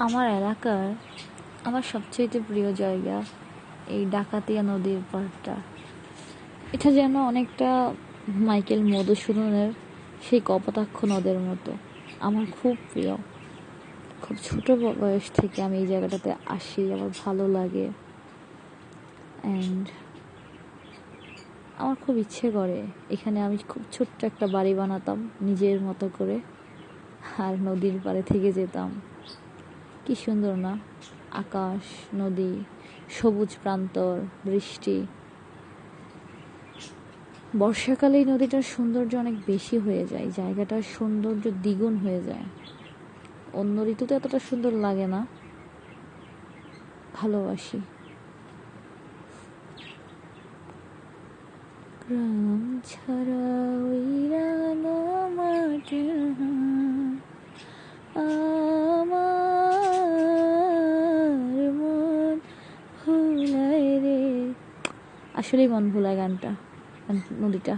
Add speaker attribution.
Speaker 1: আমার এলাকার আমার সবচেয়ে প্রিয় জায়গা এই ডাকাতিয়া নদীর পাড়টা। এটা যেন অনেকটা মাইকেল মধুসূদনের সেই কপোতাক্ষ নদের মতো। আমার খুব প্রিয়। খুব ছোট বয়স থেকে আমি এই জায়গাটাতে আসি, আমার ভালো লাগে। অ্যান্ড আমার খুব ইচ্ছে করে এখানে আমি খুব ছোট্ট একটা বাড়ি বানাতাম নিজের মতো করে, আর নদীর পাড়ে থেকে যেতাম। কি সুন্দর না? আকাশ, নদী, সবুজ প্রান্তর, বৃষ্টি। বর্ষাকালে এই নদীটার সৌন্দর্য অনেক বেশি হয়ে যায়, জায়গাটার সৌন্দর্য দ্বিগুণ হয়ে যায়। অন্য ঋতুতে এতটা সুন্দর লাগে না। ভালোবাসি। গ্রাম ছাড়া ওই রাঙা মাঠে আমার মন ভুলায় রে। আসলেই মন ভোলা গানটা, নদীটা।